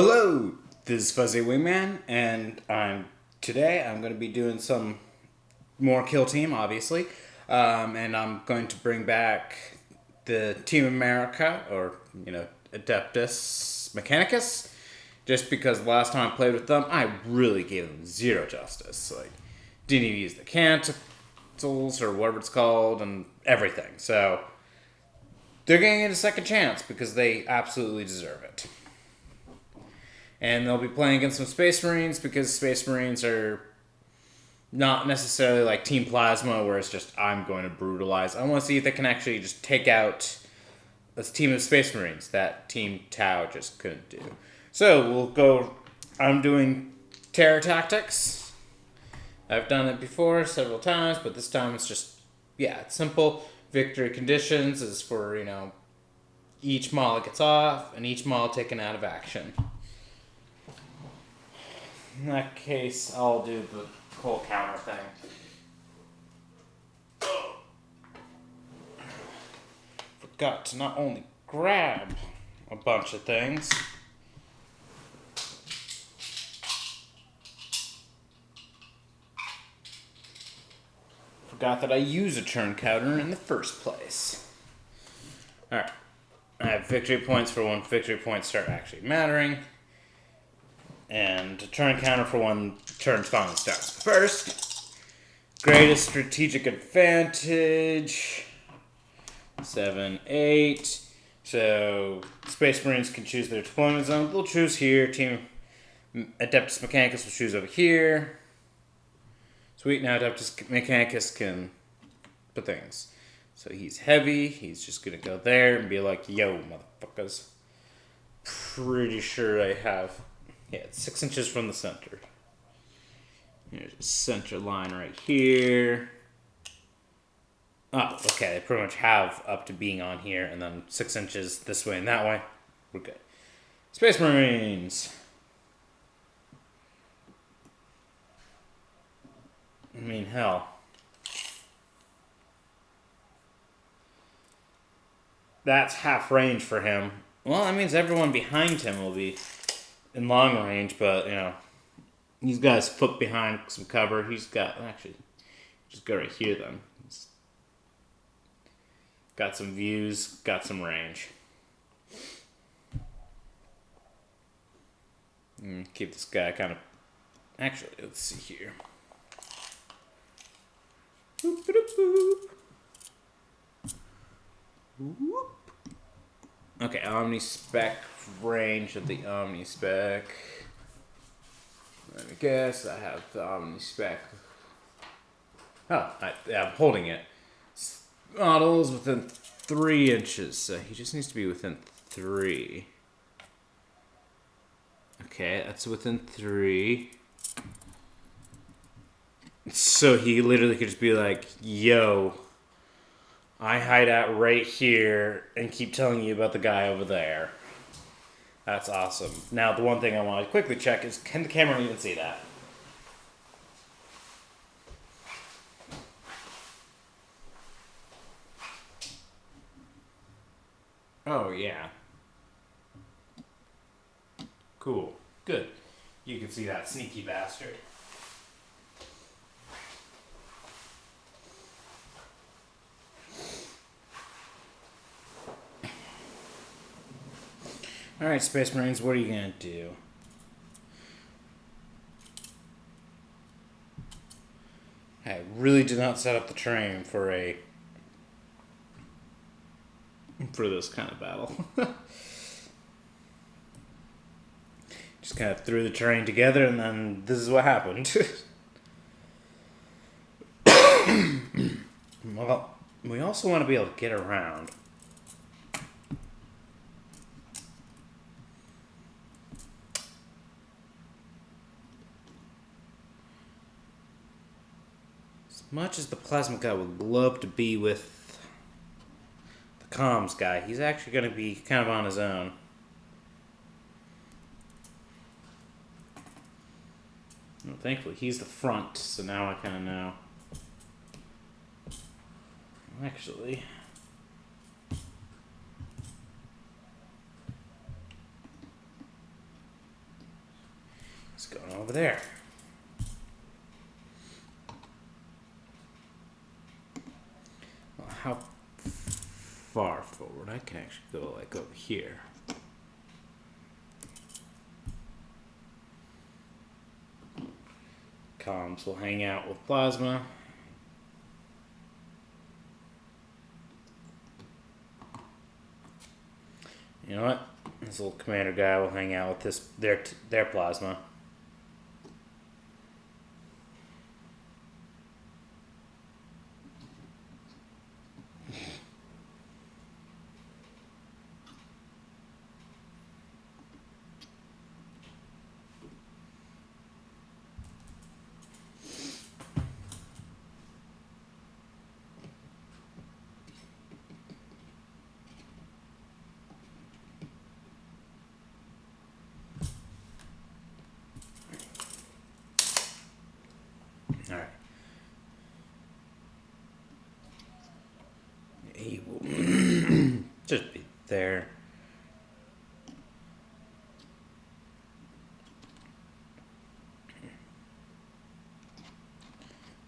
Hello, this is Fuzzy Wingman, and today I'm going to be doing some more Kill Team, obviously, and I'm going to bring back the Team America, or Adeptus Mechanicus, just because the last time I played with them, I really gave them zero justice. Like, didn't even use the canticles or whatever it's called, and everything. So they're going to get a second chance because they absolutely deserve it. And they'll be playing against some Space Marines because Space Marines are not necessarily like Team Plasma, where it's just, I'm going to brutalize. I want to see if they can actually just take out this team of Space Marines that Team Tau just couldn't do. So we'll go. I'm doing Terror Tactics. I've done it before several times, but this time it's just, it's simple. Victory conditions is for, each model that gets off and each model taken out of action. In that case, I'll do the whole counter thing. Forgot to not only grab a bunch of things, forgot that I use a turn counter in the first place. Alright. I have victory points for when victory points start actually mattering. And a turn counter for when turn finally starts. First, greatest strategic advantage. 7, 8. So, Space Marines can choose their deployment zone. They'll choose here. Team Adeptus Mechanicus will choose over here. Sweet, now Adeptus Mechanicus can put things. So he's heavy. He's just going to go there and be like, yo, motherfuckers. Pretty sure I have... Yeah, it's 6 inches from the center. Here's a center line right here. Oh, okay, they pretty much have up to being on here, and then 6 inches this way and that way. We're good. Space Marines. I mean, hell. That's half range for him. Well, that means everyone behind him will be in long range, but, he's got his foot behind some cover. He's got, actually, just go right here then. He's got some views, got some range. Keep this guy kind of, actually, let's see here. Boop, boop, boop. Whoop. Okay, omnispec range of the omnispec. Let me guess, I have the omnispec. Oh, I'm holding it. Model is within 3 inches, so he just needs to be within 3. Okay, that's within 3. So he literally could just be like, yo, I hide out right here and keep telling you about the guy over there. That's awesome. Now, the one thing I want to quickly check is, can the camera even see that? Oh, yeah. Cool. Good. You can see that sneaky bastard. Alright, Space Marines, what are you going to do? I really did not set up the terrain for this kind of battle. Just kind of threw the terrain together, and then this is what happened. Well, we also want to be able to get around. Much as the plasma guy would love to be with the comms guy, he's actually going to be kind of on his own. Well, thankfully, he's the front, so now I kind of know. Actually, It's going over there. Well, how far forward? I can actually go like over here. Columns will hang out with plasma. You know what? This little commander guy will hang out with their plasma. All right. He will just be there.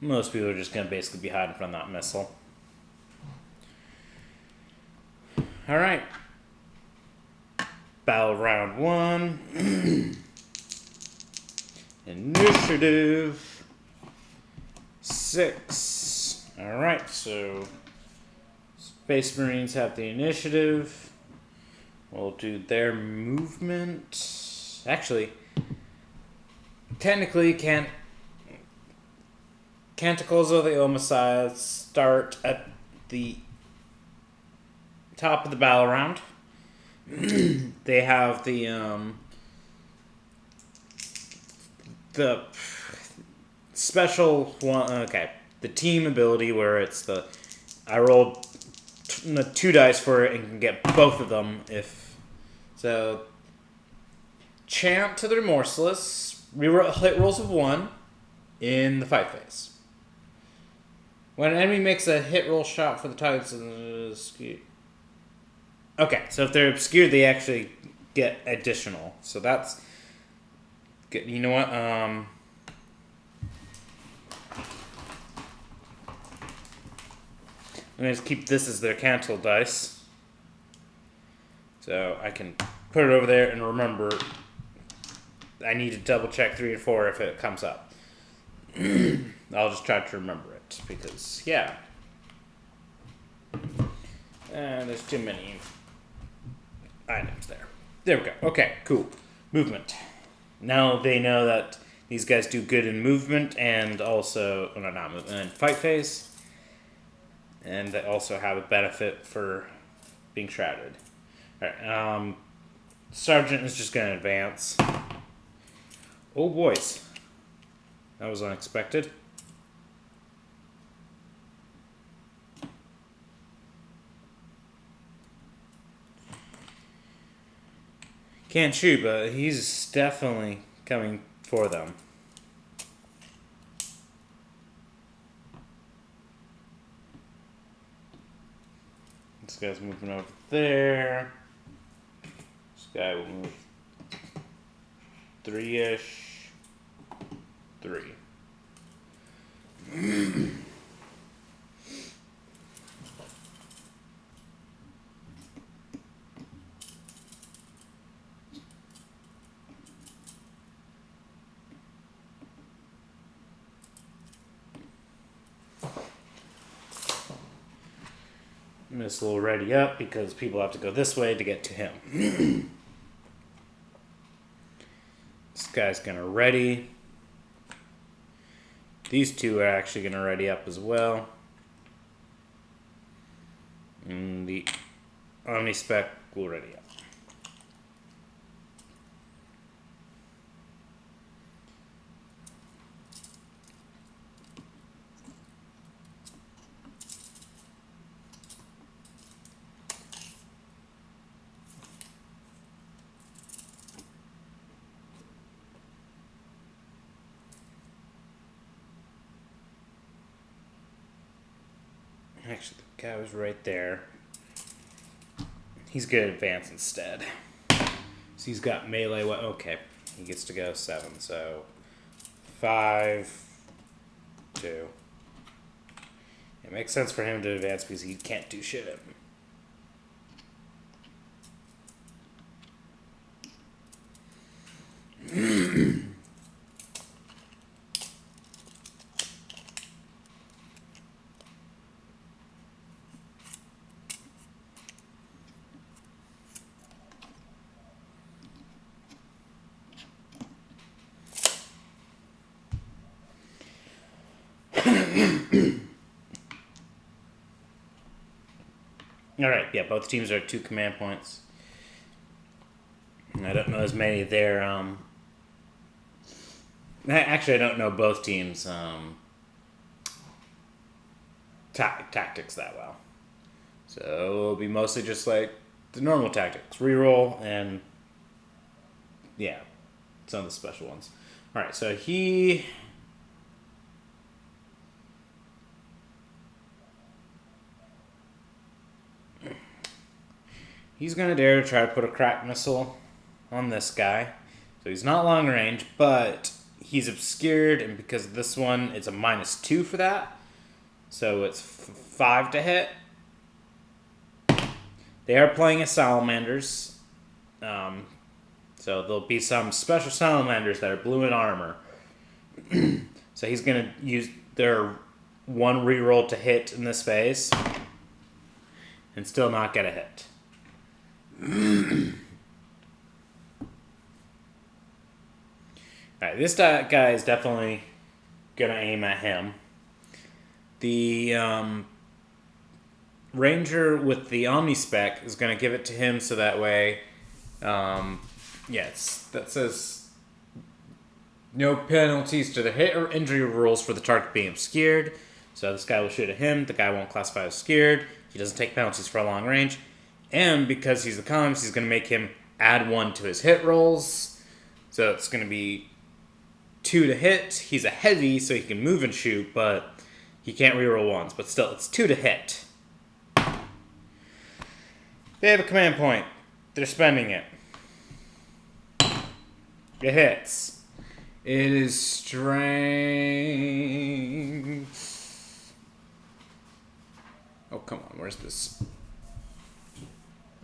Most people are just going to basically be hiding from that missile. All right. Battle round 1. Initiative 6. All right, so Space Marines have the initiative. We'll do their movement. Actually, technically, Canticles of the Homicides start at the top of the battle round. They have the special one. Okay, the team ability where it's I rolled 2 dice for it and can get both of them if so. Chant to the Remorseless. Reroll hit rolls of 1 in the fight phase. When an enemy makes a hit roll shot for the targets obscured. Okay, so if they're obscured, they actually get additional. So that's good. You know what? I'm going to keep this as their cancel dice. So I can put it over there and remember I need to double check 3 and 4 if it comes up. I'll just try to remember it because, yeah. There's too many items there. There we go. Okay, cool. Movement. Now they know that these guys do good in movement and also, well, not movement, in fight phase. And they also have a benefit for being shrouded. Alright, Sergeant is just going to advance. Oh, boys. That was unexpected. Can't shoot, but he's definitely coming for them. This guy's moving over there. This guy will move 3-ish. 3. Missile ready up because people have to go this way to get to him. This guy's gonna ready. These 2 are actually gonna ready up as well. And the omnispex will ready up. Actually, the guy was right there. He's going to advance instead. So he's got melee. Okay. he gets to go 7. So 5, 2. It makes sense for him to advance because he can't do shit at him. Alright, yeah, both teams are at 2 command points. I don't know as many there. Actually, I don't know both teams' tactics that well. So it'll be mostly just like the normal tactics. Reroll and, yeah, some of the special ones. Alright, so he's going to dare to try to put a crack missile on this guy. So he's not long range, but he's obscured, and because of this one, it's a -2 for that. So it's 5 to hit. They are playing as Salamanders. So there'll be some special Salamanders that are blue in armor. So he's going to use their 1 reroll to hit in this phase and still not get a hit. Alright, this guy is definitely gonna aim at him. The ranger with the omnispex is gonna give it to him so that way, yes, that says no penalties to the hit or injury rules for the target being obscured. So this guy will shoot at him. The guy won't classify as obscured. He doesn't take penalties for a long range. And because he's the comms, he's going to make him add 1 to his hit rolls. So it's going to be 2 to hit. He's a heavy, so he can move and shoot, but he can't reroll ones. But still, it's 2 to hit. They have a command point. They're spending it. It hits. It is strength. Oh, come on. Where's this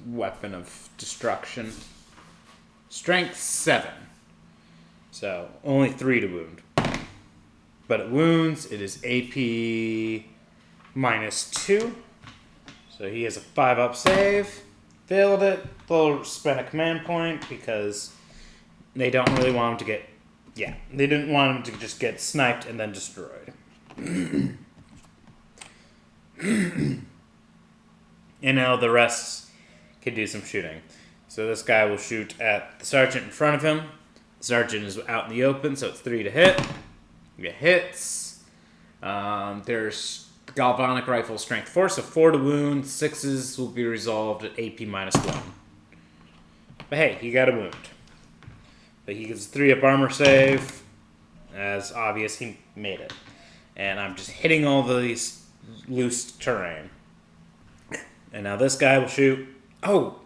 weapon of destruction? Strength 7. So only 3 to wound. But it wounds. It is AP -2. So he has a 5-up save. Failed it. They'll spend a command point because they don't really want him to get... Yeah, they didn't want him to just get sniped and then destroyed. And now the rest can do some shooting. So this guy will shoot at the sergeant in front of him. The sergeant is out in the open, so it's 3 to hit. It hits. There's galvanic rifle strength 4, so 4 to wound. 6s will be resolved at AP -1. But hey, he got a wound. But he gets a 3-up armor save. As obvious, he made it. And I'm just hitting all these loose terrain. And now this guy will shoot. Oh!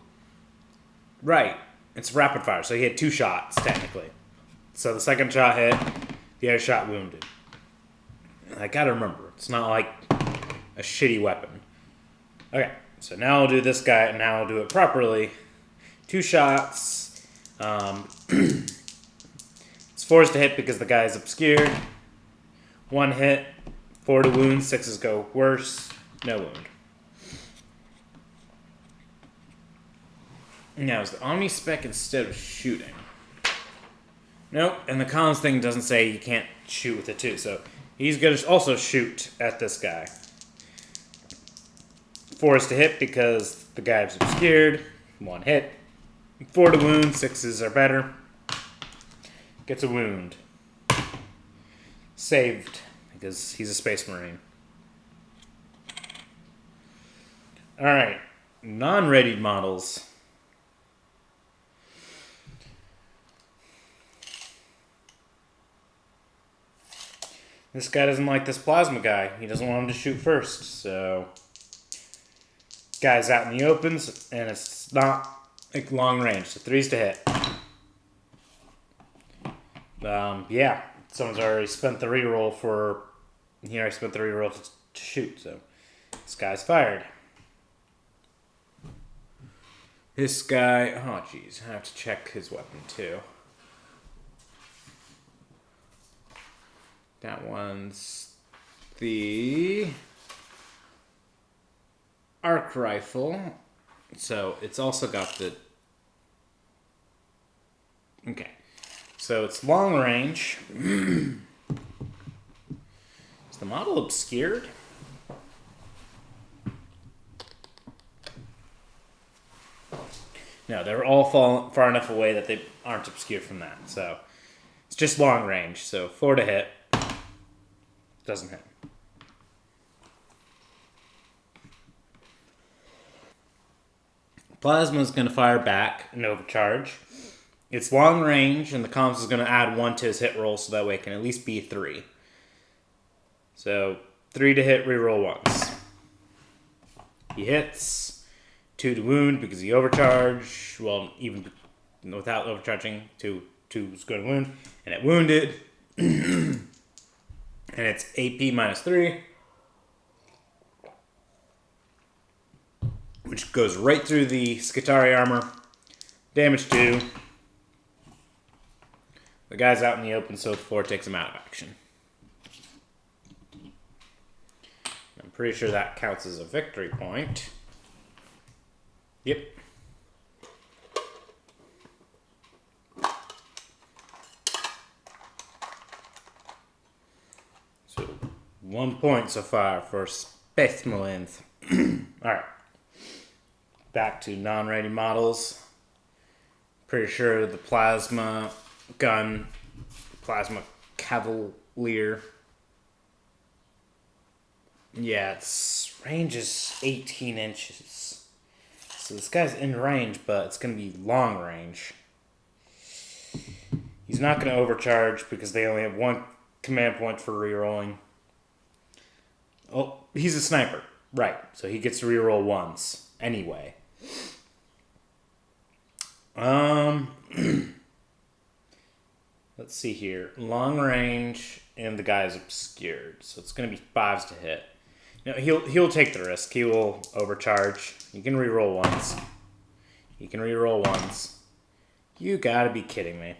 Right. It's rapid fire, so he had 2 shots, technically. So the second shot hit, the other shot wounded. I gotta remember, it's not like a shitty weapon. Okay, so now I'll do this guy, and now I'll do it properly. 2 shots. It's 4s to hit because the guy is obscured. 1 hit, 4 to wound, 6s go worse, no wound. Now, is the omnispex instead of shooting? Nope, and the comms thing doesn't say you can't shoot with it too, so he's going to also shoot at this guy. 4s to hit because the guy's obscured. 1 hit. 4 to wound, 6s are better. Gets a wound. Saved, because he's a space marine. Alright, non-rated models. This guy doesn't like this plasma guy. He doesn't want him to shoot first, so... Guy's out in the opens, and it's not like long range, so 3s to hit. Yeah, someone's already spent the reroll for. He already spent the reroll to shoot, so this guy's fired. This guy. Oh, jeez, I have to check his weapon too. That one's the arc rifle. So it's also got the. Okay. So it's long range. Is the model obscured? No, they're all far enough away that they aren't obscured from that. So it's just long range. So 4 to hit. Doesn't hit. Plasma's going to fire back and overcharge. It's long range, and the comms is going to add 1 to his hit roll, so that way it can at least be 3. So 3 to hit, reroll once. He hits. 2 to wound because he overcharged. Well, even without overcharging, 2 is going to wound. And it wounded. And it's AP minus 3. Which goes right through the Skitari armor. Damage 2. The guy's out in the open, so 4 takes him out of action. I'm pretty sure that counts as a victory point. Yep. So 1 point so far for Spacemolinth. Alright. Back to non-ready models. Pretty sure the plasma gun, plasma cavalier. Yeah, its range is 18 inches. So this guy's in range, but it's going to be long range. He's not going to overcharge because they only have 1 command point for rerolling. Oh, he's a sniper. Right, so he gets to reroll once anyway. Let's see here. Long range, and the guy is obscured, so it's going to be 5s to hit. No, he'll take the risk. He will overcharge. You can reroll once. You can reroll once. You gotta be kidding me.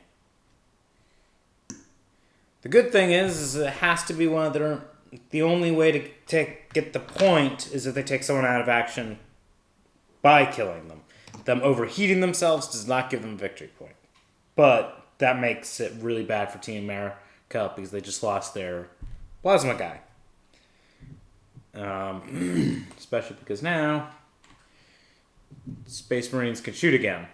The good thing is it has to be one of their. The only way to get the point is if they take someone out of action by killing them. Them overheating themselves does not give them a victory point. But that makes it really bad for Team America because they just lost their plasma guy. Especially because now Space Marines can shoot again.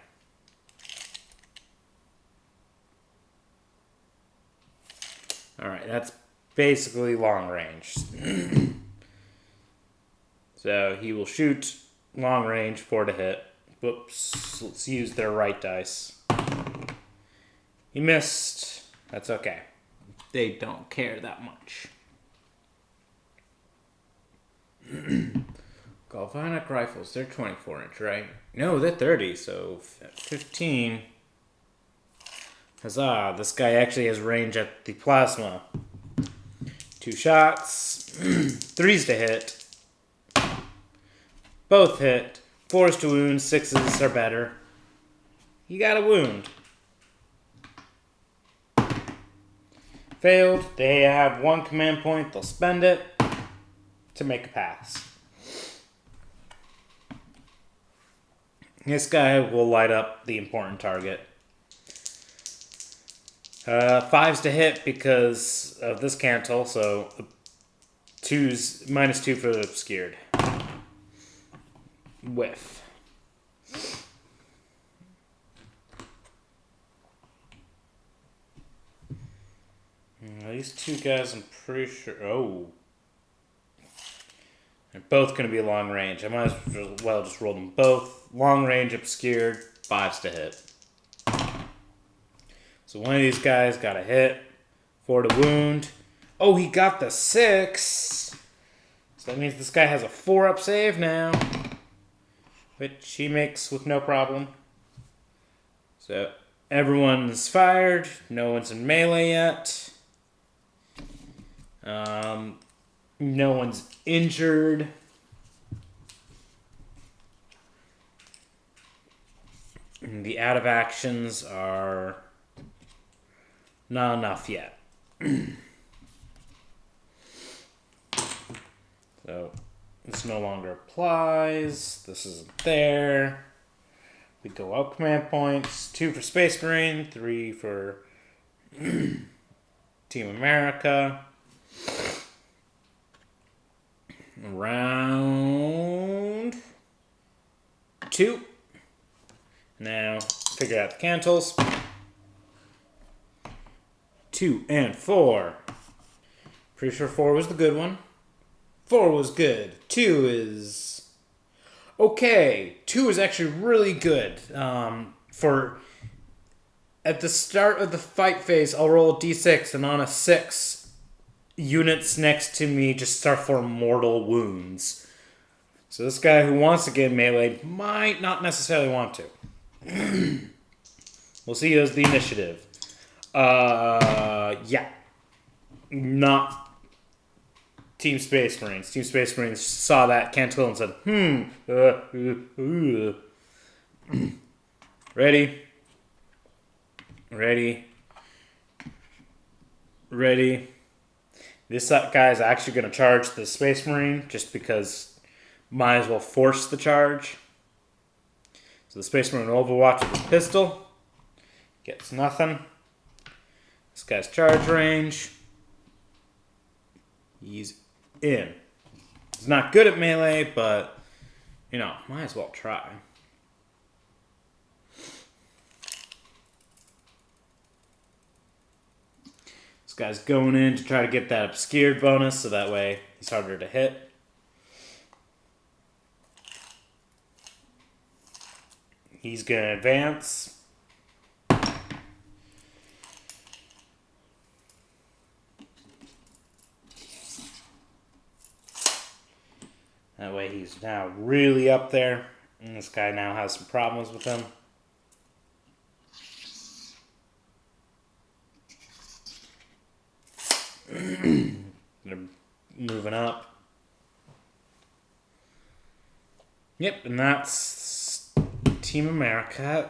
Alright, that's basically long range. So he will shoot long range, 4 to hit. Whoops, let's use their right dice. He missed. That's okay. They don't care that much. Galvanic rifles, they're 24 inch, right? No, they're 30, so 15. Huzzah, this guy actually has range at the plasma. 2 shots. 3s to hit. Both hit. 4s to wound, 6s are better. You got a wound. Failed. They have 1 command point. They'll spend it to make a pass. This guy will light up the important target. 5s to hit because of this cantle, so 2s, -2 for the obscured. Whiff. These 2 guys, I'm pretty sure. Oh. They're both going to be long range. I might as well just roll them both. Long range, obscured, 5s to hit. So one of these guys got a hit. 4 to wound. Oh, he got the 6. So that means this guy has a 4-up save now. Which he makes with no problem. So Everyone's fired. No one's in melee yet. No one's injured. And the out of actions are not enough yet. So this no longer applies. This isn't there. We go up command points. 2 for Space Marine, 3 for Team America. Round 2. Now figure out the cancels. 2 and 4. Pretty sure 4 was the good one. 4 was good. 2 is okay. 2 is actually really good. For at the start of the fight phase, I'll roll a d6, and on a 6, units next to me just start for mortal wounds. So this guy who wants to get melee might not necessarily want to. We'll see who has the initiative. Yeah. Not Team Space Marines. Team Space Marines saw that cancel and said, Ready. This guy is actually going to charge the Space Marine just because might as well force the charge. So the Space Marine overwatch with his pistol. Gets nothing. This guy's charge range. He's in. He's not good at melee, but, might as well try. This guy's going in to try to get that obscured bonus, so that way he's harder to hit. He's going to advance. That way he's now really up there. And this guy now has some problems with him. They're moving up. Yep, and that's Team America.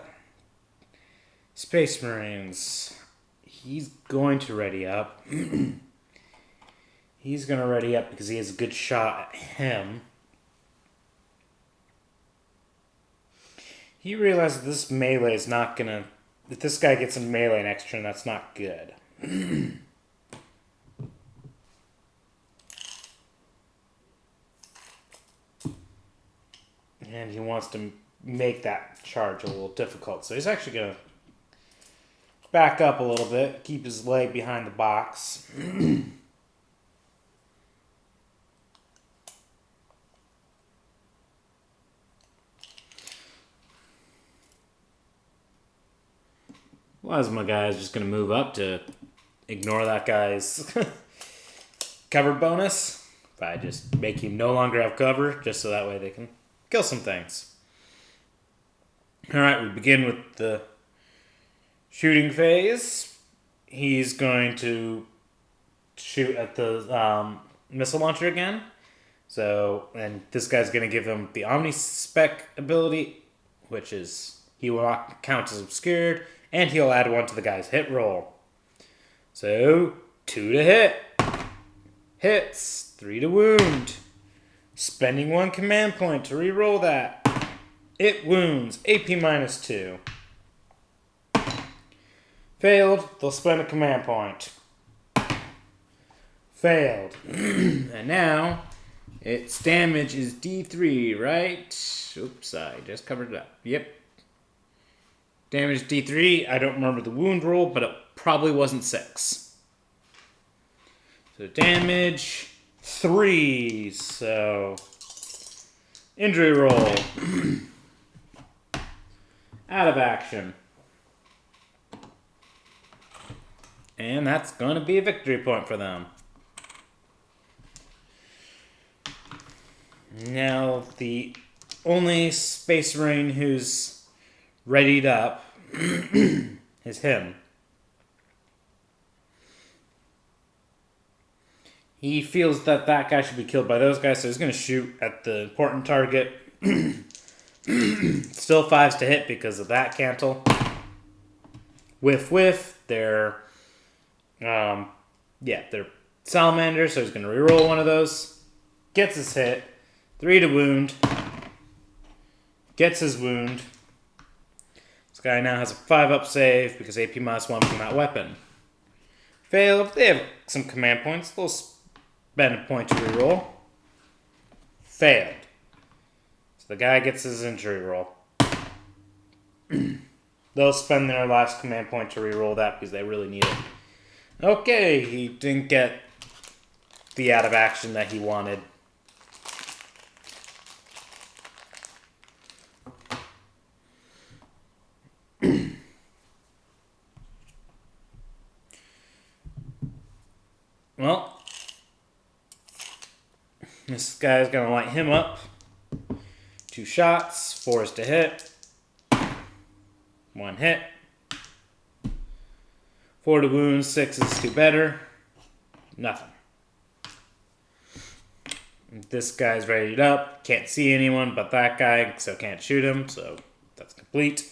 Space Marines. He's going to ready up. He's going to ready up because he has a good shot at him. He realizes this melee is not going to... If this guy gets in melee next turn, that's not good. And he wants to make that charge a little difficult. So he's actually going to back up a little bit, keep his leg behind the box. Plasma guy is just going to move up to ignore that guy's cover bonus by just making him no longer have cover, just so that way they can kill some things. Alright, we begin with the shooting phase. He's going to shoot at the missile launcher again. And this guy's going to give him the omnispex ability, which is he will not count as obscured, and he'll add 1 to the guy's hit roll. So, 2 to hit. Hits. 3 to wound. Spending 1 command point to reroll that. It wounds. AP -2. Failed. They'll spend a command point. Failed. And now, its damage is D3, right? Oops, I just covered it up. Yep. Damage D3. I don't remember the wound roll, but it probably wasn't 6. So damage 3. So injury roll. Out of action. And that's going to be a victory point for them. Now, the only Space Marine who's readied up is him. He feels that that guy should be killed by those guys, so he's going to shoot at the important target. Still 5s to hit because of that cantle. Whiff, whiff. They're Salamanders, so he's going to reroll one of those. Gets his hit. 3 to wound. Gets his wound. This guy now has a 5-up save because AP -1 from that weapon. Failed. They have some command points. They'll spend a point to reroll. Failed. So the guy gets his injury roll. They'll spend their last command point to reroll that because they really need it. Okay, he didn't get the out of action that he wanted. Well, this guy's going to light him up. 2 shots, 4s to hit. 1 hit. 4 to wound, 6s to better. Nothing. This guy's readied up. Can't see anyone but that guy, so can't shoot him, so that's complete.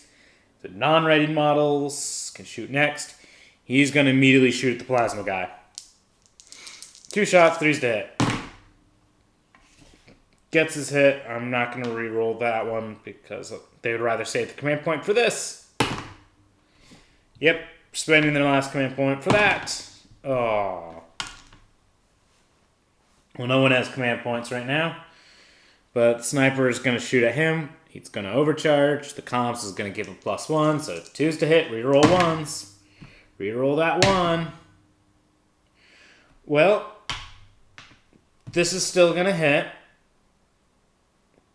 The non-ready models can shoot next. He's going to immediately shoot at the plasma guy. 2 shots, 3s to hit. Gets his hit. I'm not going to re-roll that one because they would rather save the command point for this. Yep, spending their last command point for that. Oh. Well, no one has command points right now. But the sniper is going to shoot at him. He's going to overcharge. The comps is going to give him +1. So 2s to hit. Reroll 1s. Reroll that 1. Well, this is still going to hit.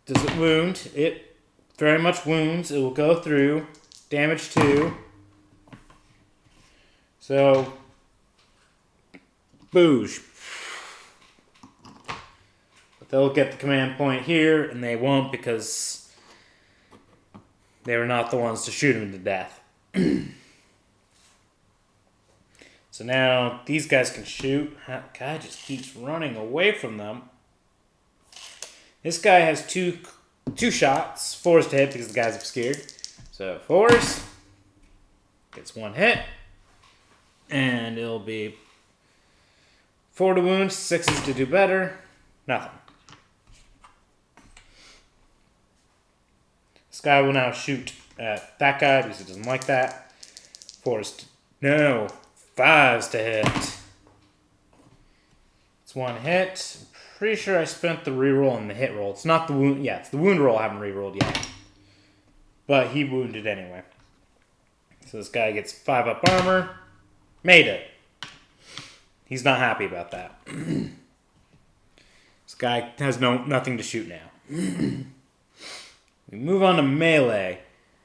Does it wound? It very much wounds. It will go through. Damage 2. So, boosh. But they'll get the command point here, and they won't because they were not the ones to shoot him to death. So now these guys can shoot. That guy just keeps running away from them. This guy has two shots, 4s to hit because the guy's obscured. So 4s, gets 1 hit, and it'll be 4 to wound, 6s to do better, nothing. This guy will now shoot at that guy because he doesn't like that. 5s to hit. It's 1 hit. Pretty sure I spent the reroll and the hit roll. It's not the wound. Yeah, it's the wound roll I haven't rerolled yet. But he wounded anyway. So this guy gets 5-up armor. Made it. He's not happy about that. This guy has nothing to shoot now. We move on to melee.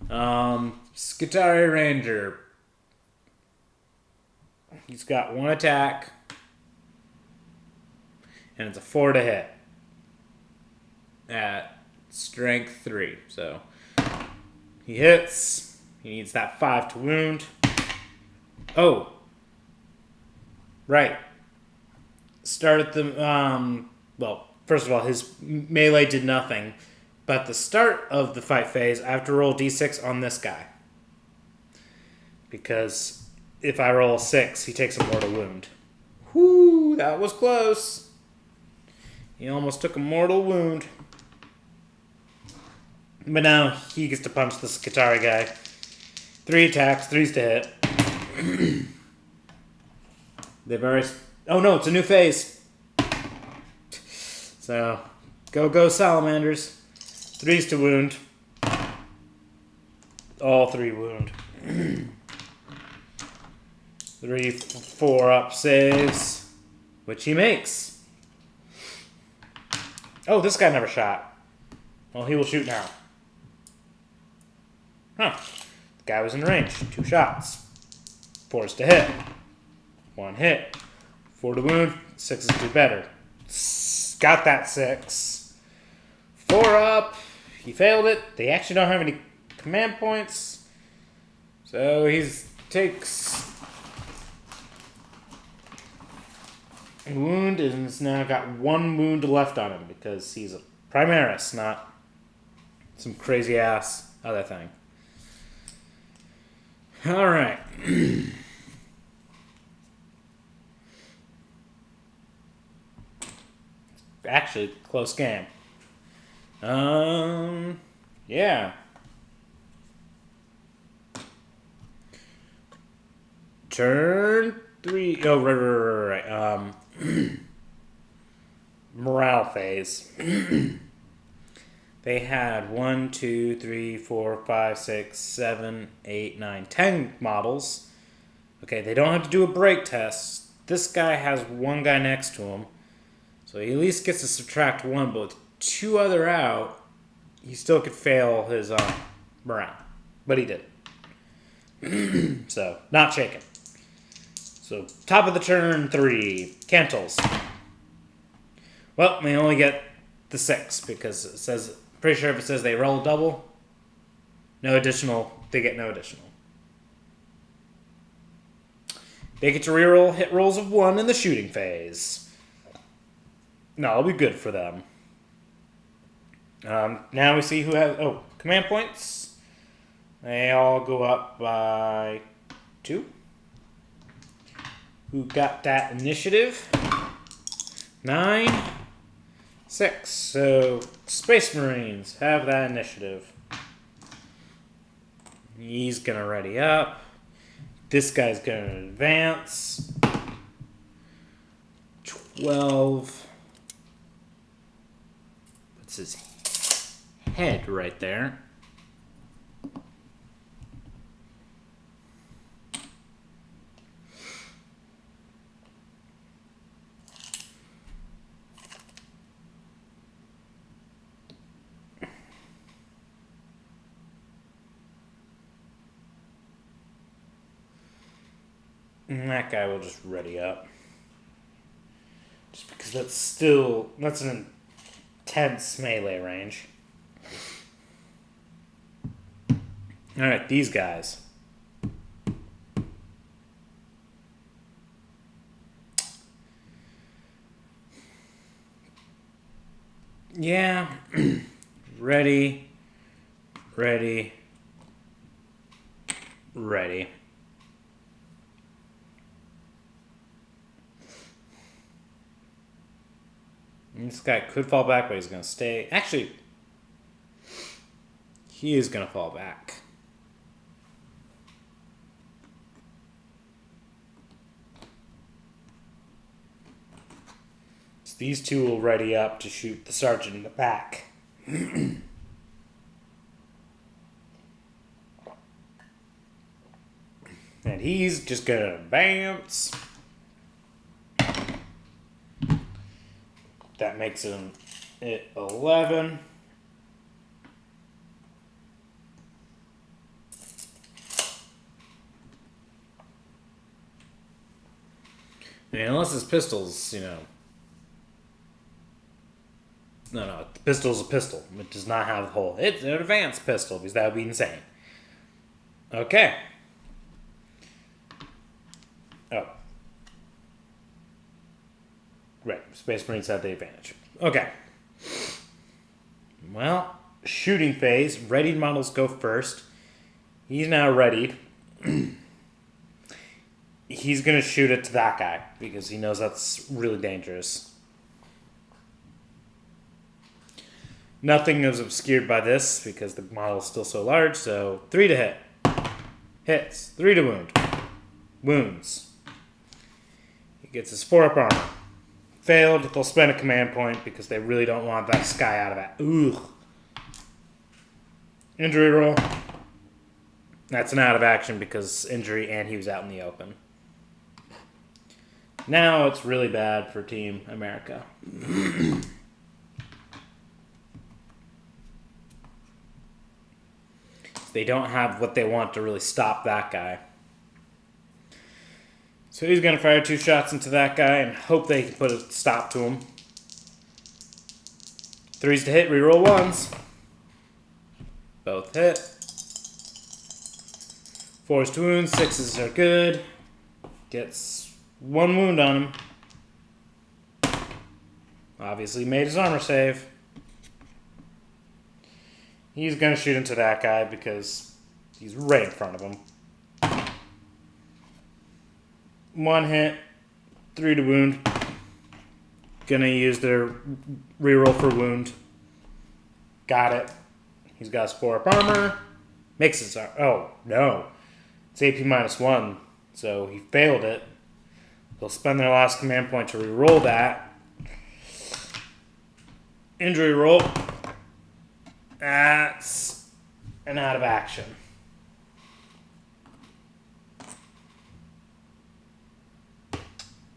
Skitari Ranger. He's got 1 attack. And it's a 4 to hit. At strength 3. So he hits. He needs that 5 to wound. Oh. Right. Start at the well, first of all, his melee did nothing. But the start of the fight phase, I have to roll d6 on this guy. Because if I roll a 6, he takes a mortal wound. Whoo, that was close. He almost took a mortal wound. But now he gets to punch the Skitari guy. 3 attacks, 3s to hit. They've already... Oh no, it's a new phase. So, go Salamanders. 3s to wound. All 3 wound. 3 4-up saves, which he makes. Oh, this guy never shot. Well, he will shoot now. Huh. The guy was in range. 2 shots. 4s to hit. 1 hit. 4 to wound. 6s to do better. Got that 6. 4 up. He failed it. They actually don't have any command points. So he's takes a wound and has now got 1 wound left on him because he's a Primaris, not some crazy ass other thing. Alright. Actually, close game. Yeah. Turn 3. Oh, right. Morale phase. They had 1, 2, 3, 4, 5, 6, 7, 8, 9, 10 models. Okay, they don't have to do a break test. This guy has 1 guy next to him. So he at least gets to subtract 1, but with 2 other out, he still could fail his morale. But he did. So, not shaken. So, top of the turn 3. Cantles. Well, we only get the 6 because it says, pretty sure if it says they roll double, no additional, they get no additional. They get to reroll hit rolls of 1 in the shooting phase. No, it'll be good for them. Now we see who has... Oh, command points. They all go up by 2. Who got that initiative? 9, 6. So, Space Marines have that initiative. He's going to ready up. This guy's going to advance. 12... his head right there. And that guy will just ready up. Just because that's an intense melee range. Alright, these guys. Yeah. Ready. This guy could fall back, but he's going to stay. Actually, he is going to fall back. So these 2 will ready up to shoot the sergeant in the back. And he's just going to advance. That makes him at 11. I mean, unless his pistol's, No, the pistol's a pistol. It does not have the hole. It's an advanced pistol, because that would be insane. Okay. Oh. Right, Space Marines have the advantage. Okay. Well, shooting phase. Readied models go first. He's now readied. He's going to shoot it to that guy, because he knows that's really dangerous. Nothing is obscured by this, because the model is still so large, so 3 to hit. Hits. 3 to wound. Wounds. He gets his 4 up armor. Failed, they'll spend a command point because they really don't want that guy out of that. Ugh. Injury roll. That's an out of action because injury and he was out in the open. Now it's really bad for Team America. They don't have what they want to really stop that guy. So he's going to fire 2 shots into that guy and hope they can put a stop to him. 3s to hit, reroll 1s. Both hit. Forced wounds, 6s are good. Gets 1 wound on him. Obviously made his armor save. He's going to shoot into that guy because he's right in front of him. 1 hit, 3 to wound. Gonna use their reroll for wound. Got it. He's got spore up armor. Makes his armor. Oh, no. It's AP -1, so he failed it. They'll spend their last command point to reroll that. Injury roll. That's an out of action.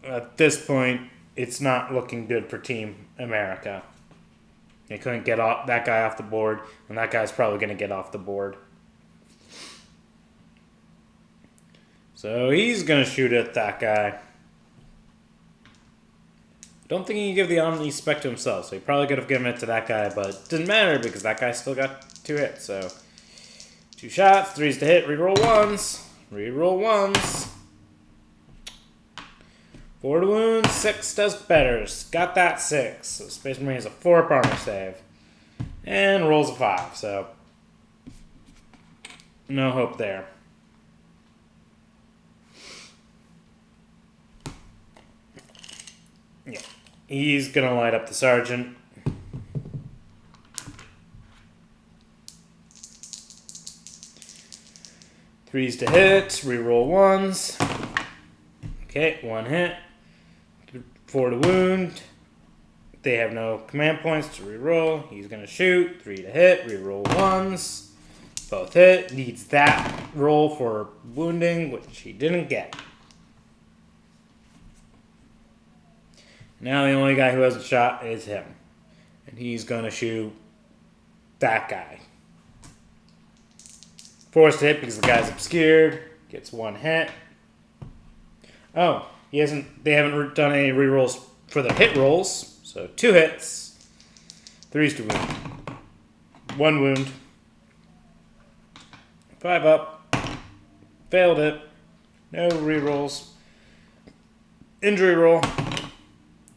At this point, it's not looking good for Team America. They couldn't get that guy off the board, and that guy's probably going to get off the board. So he's going to shoot at that guy. Don't think he can give the omnispex to himself, so he probably could have given it to that guy, but it didn't matter because that guy still got 2 hits. So 2 shots, 3s to hit, reroll 1s, reroll 1s. 4 to wound, 6 does better. Got that 6. So Space Marine has a 4 up armor save. And rolls a 5, so no hope there. Yeah. He's gonna light up the sergeant. Threes to hit, reroll 1s. Okay, 1 hit. 4 to wound. They have no command points to reroll. He's going to shoot. 3 to hit. Reroll 1s. Both hit. Needs that roll for wounding, which he didn't get. Now the only guy who hasn't shot is him. And he's going to shoot that guy. Forced to hit because the guy's obscured. Gets 1 hit. Oh, they haven't done any rerolls for the hit rolls. So 2 hits, 3s to wound. 1 wound. 5 up. Failed it. No rerolls. Injury roll.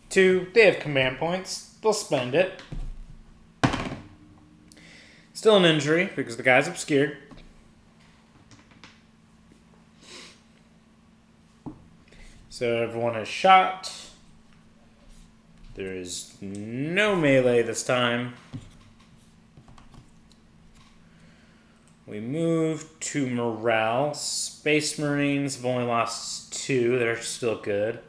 2. They have command points. They'll spend it. Still an injury because the guy's obscured. So everyone is shot. There is no melee this time. We move to morale. Space Marines have only lost 2. They're still good.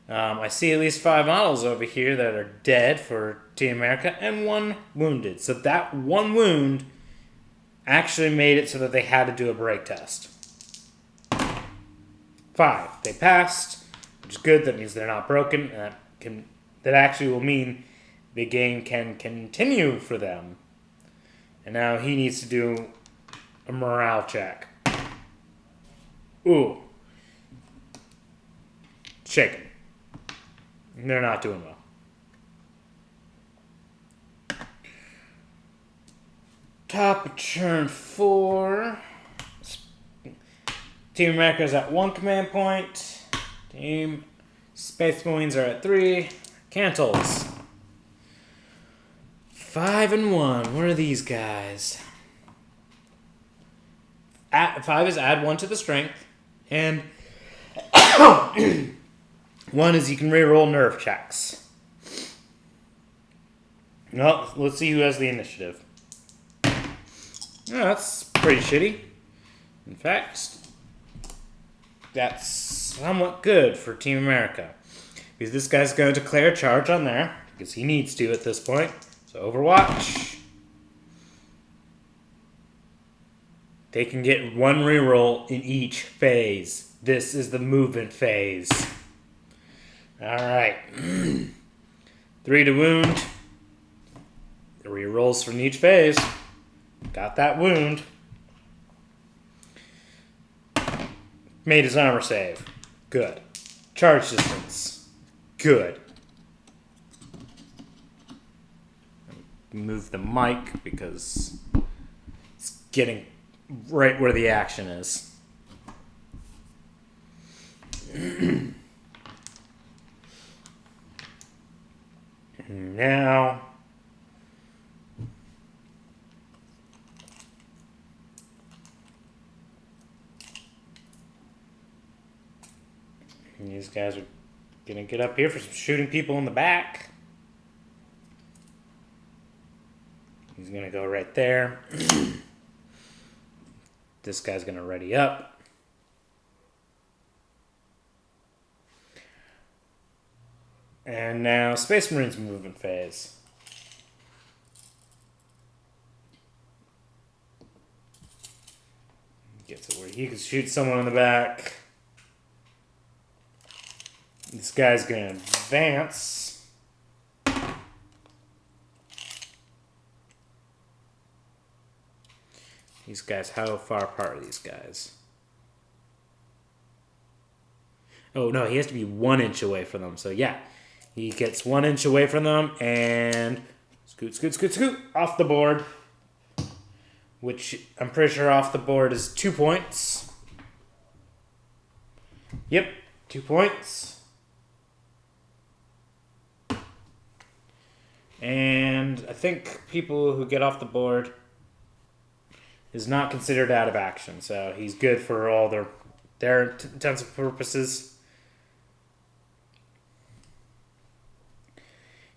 I see at least 5 models over here that are dead for Team America and 1 wounded. So that 1 wound actually made it so that they had to do a break test. 5. They passed, which is good. That means they're not broken. And that actually will mean the game can continue for them. And now he needs to do a morale check. Ooh. Shaken. They're not doing well. Top of turn 4. Team America is at 1 command point. Team Space Marines are at 3. Cantles. 5 and 1. What are these guys? 5 is add 1 to the strength. And 1 is you can reroll nerve checks. Well, let's see who has the initiative. Oh, that's pretty shitty. In fact, that's somewhat good for Team America. Because this guy's going to declare a charge on there. Because he needs to at this point. So Overwatch. They can get 1 reroll in each phase. This is the movement phase. Alright. 3 to wound. Rerolls from each phase. Got that wound. Made his armor save. Good. Charge distance. Good. Move the mic because it's getting right where the action is. Now, these guys are gonna get up here for some shooting people in the back. He's gonna go right there. This guy's gonna ready up. And now Space Marines movement phase. Gets it where he can shoot someone in the back. This guy's gonna advance. These guys, how far apart are these guys? Oh no, he has to be 1 inch away from them. So yeah, he gets 1 inch away from them and scoot, scoot, scoot, scoot off the board. Which I'm pretty sure off the board is 2 points. Yep, 2 points. And I think people who get off the board is not considered out of action. So he's good for all their intents and purposes.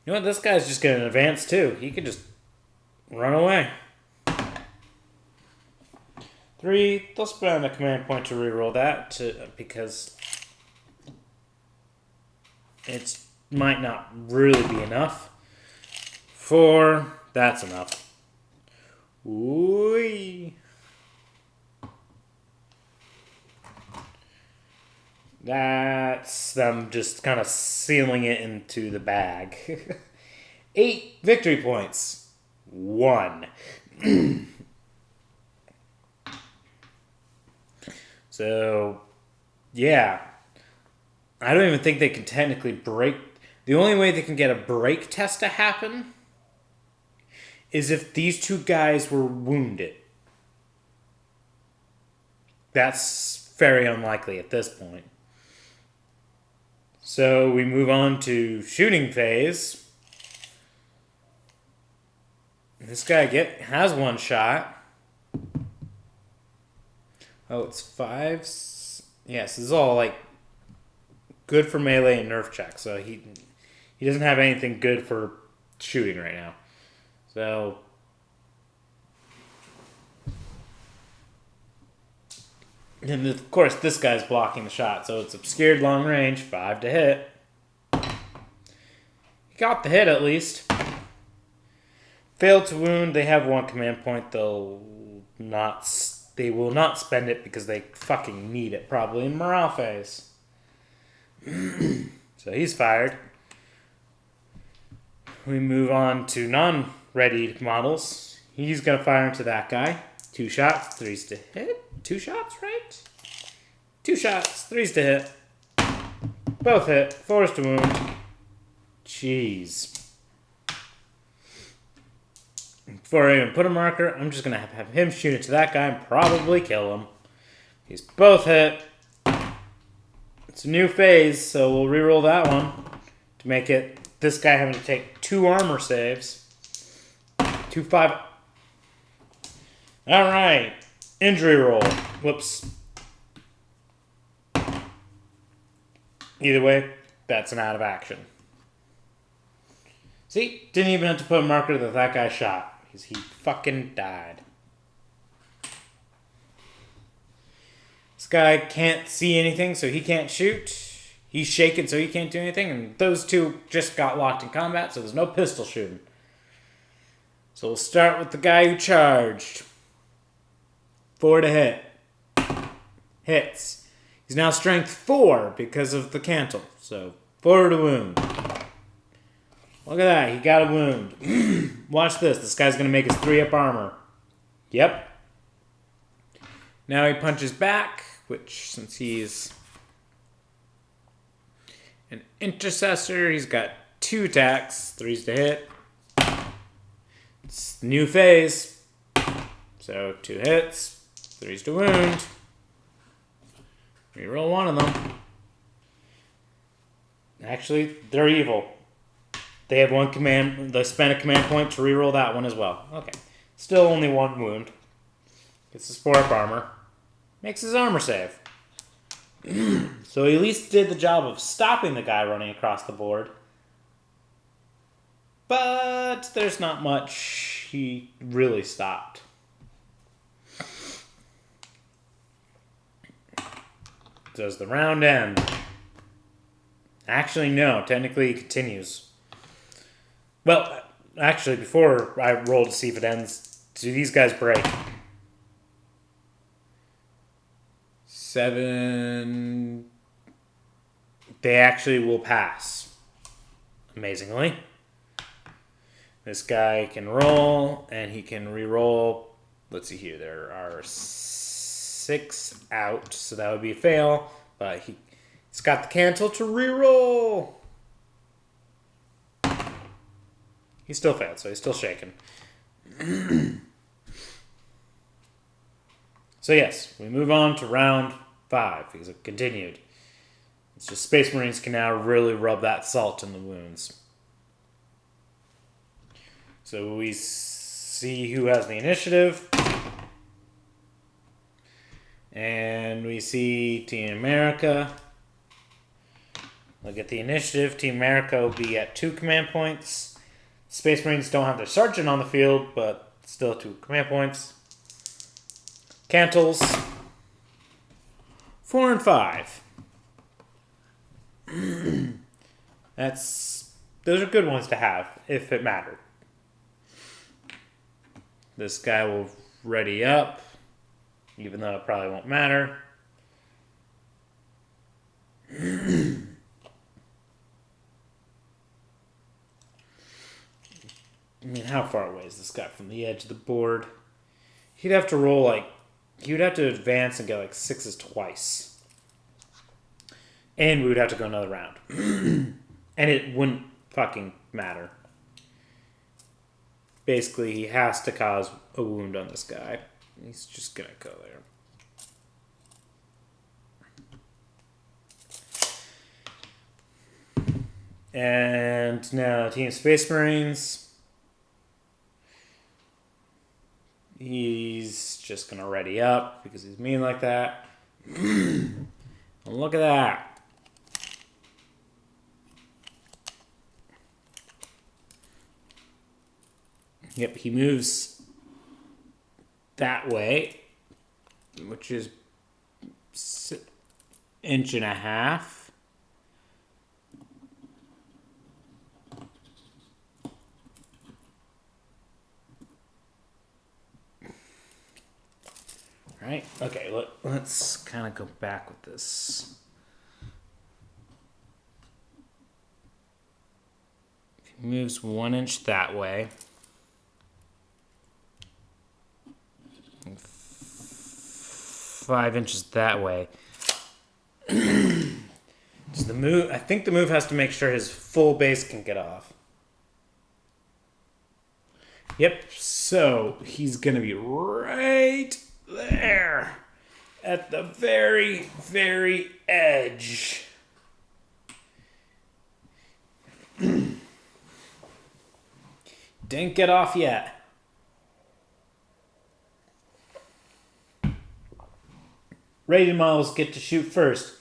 You know what? This guy's just going to advance too. He could just run away. 3, they'll spend a command point to reroll that because it might not really be enough. 4, that's enough. Ooh. That's them just kind of sealing it into the bag. 8 victory points. 1. So, yeah. I don't even think they can technically break. The only way they can get a break test to happen is if these 2 guys were wounded. That's very unlikely at this point. So we move on to shooting phase. This guy has 1 shot. Oh, it's 5. Yes, this is all like good for melee and nerf checks. So he doesn't have anything good for shooting right now. So and of course this guy's blocking the shot, so it's obscured long range, 5 to hit. He got the hit at least. Failed to wound. They have 1 command point. They will not spend it because they fucking need it probably in morale phase. So he's fired. We move on to non-ready models. He's gonna fire into that guy. 2 shots, 3's to hit. 2 shots, right? 2 shots, 3's to hit. Both hit. 4's to wound. Jeez. Before I even put a marker, I'm just going to have him shoot it to that guy and probably kill him. He's both hit. It's a new phase, so we'll reroll that one to make it this guy having to take 2 armor saves. 2 5. All right. Injury roll. Whoops. Either way, that's an out of action. See? Didn't even have to put a marker that guy shot. Because he fucking died. This guy can't see anything, so he can't shoot. He's shaken, so he can't do anything. And those 2 just got locked in combat, so there's no pistol shooting. So we'll start with the guy who charged. 4 to hit. Hits. He's now strength 4 because of the cantle. So 4 to wound. Look at that. He got a wound. Watch this. This guy's going to make his 3-up armor. Yep. Now he punches back, which since he's an intercessor, he's got 2 attacks. 3's to hit. It's the new phase. So 2 hits. 3's to wound. Reroll 1 of them. Actually, they're evil. They have one command. They spend a command point to reroll that one as well. Okay. Still only one wound. Gets his 4 up armor. Makes his armor save. So he at least did the job of stopping the guy running across the board. But there's not much he really stopped. Does the round end? Actually, no. Technically, it continues. Well, actually, before I roll to see if it ends, do these guys break? 7. They actually will pass. Amazingly. This guy can roll, and he can re-roll. Let's see here. There are 6 out, so that would be a fail. But he's got the cancel to re-roll. He still failed, so he's still shaking. So yes, we move on to round 5 because it continued. It's just Space Marines can now really rub that salt in the wounds. So we see who has the initiative. And we see Team America. Look at the initiative. Team America will be at 2 command points. Space Marines don't have their sergeant on the field, but still 2 command points. Cantles. 4 and 5. Those are good ones to have, if it mattered. This guy will ready up, even though it probably won't matter. I mean, how far away is this guy from the edge of the board? He'd have to roll he would have to advance and get 6s twice. And we would have to go another round. And it wouldn't fucking matter. Basically, he has to cause a wound on this guy. He's just gonna go there. And now Team Space Marines. He's just gonna ready up because he's mean like that. Look at that. Yep, he moves that way, which is 1.5 inches. Right? Okay, let's kind of go back with this. He moves 1 inch that way. 5 inches that way. Does the move? I think the move has to make sure his full base can get off. Yep. So he's gonna be right there at the very, very edge. Didn't get off yet. Rated models get to shoot first.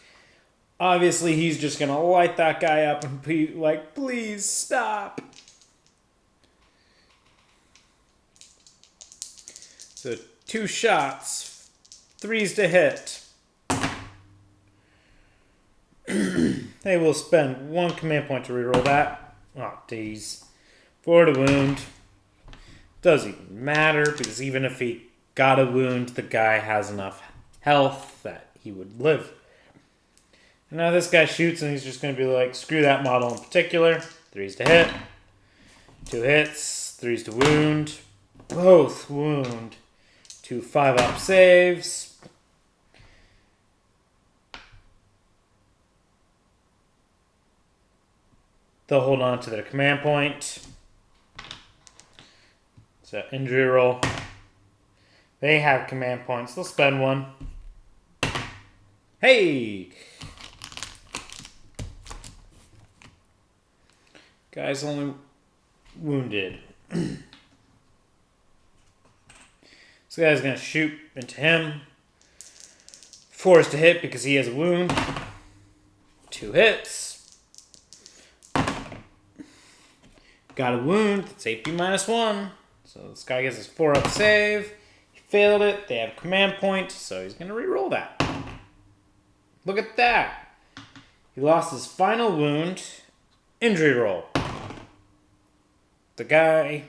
Obviously, he's just going to light that guy up and be like, please stop. So 2 shots, 3s to hit. They will spend 1 command point to reroll that. Oh, geez. 4 to wound. Doesn't even matter because even if he got a wound, the guy has enough health that he would live. And now this guy shoots and he's just going to be like, screw that model in particular. 3s to hit. 2 hits. 3s to wound. Both wound. 2 5-up saves. They'll hold on to their command point. So injury roll. They have command points. They'll spend 1. Hey! Guy's only wounded. This guy's going to shoot into him. Forced to hit because he has a wound. 2 hits. Got a wound. It's AP -1. So this guy gets his 4-up save. He failed it. They have a command point, so he's going to re-roll that. Look at that. He lost his final wound. Injury roll. The guy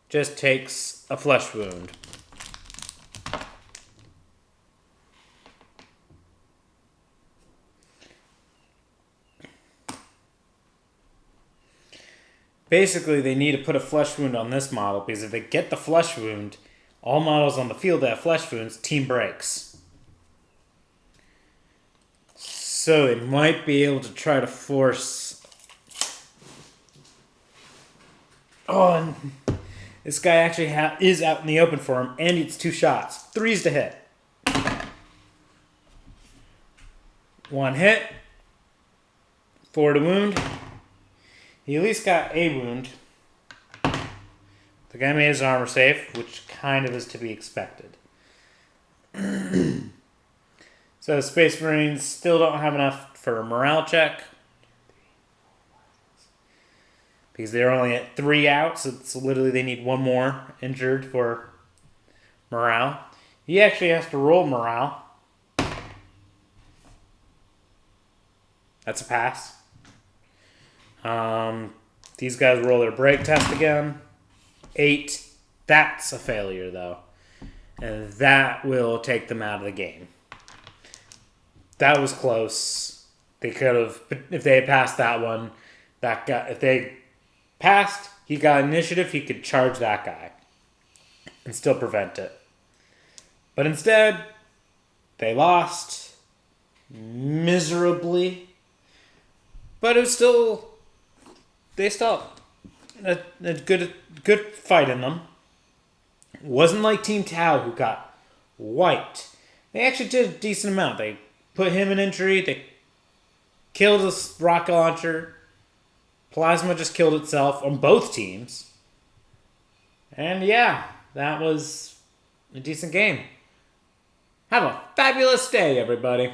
just takes a flesh wound. Basically, they need to put a flesh wound on this model because if they get the flesh wound, all models on the field that have flesh wounds, team breaks. So they might be able to try to force... Oh, and this guy actually is out in the open for him, and it's 2 shots. 3s to hit. 1 hit. 4 to wound. He at least got a wound. The guy made his armor save, which kind of is to be expected. So Space Marines still don't have enough for a morale check. Because they're only at 3 out, so it's literally they need 1 more injured for morale. He actually has to roll morale. That's a pass. These guys roll their break test again. 8. That's a failure, though. And that will take them out of the game. That was close. They could have, if they had passed that one, that guy, if they passed, he got initiative, he could charge that guy and still prevent it. But instead, they lost miserably. But it was still, they still had a good fight in them. It wasn't like Team Tau who got wiped. They actually did a decent amount. They put him in injury. They killed his rocket launcher. Plasma just killed itself on both teams. And yeah, that was a decent game. Have a fabulous day, everybody.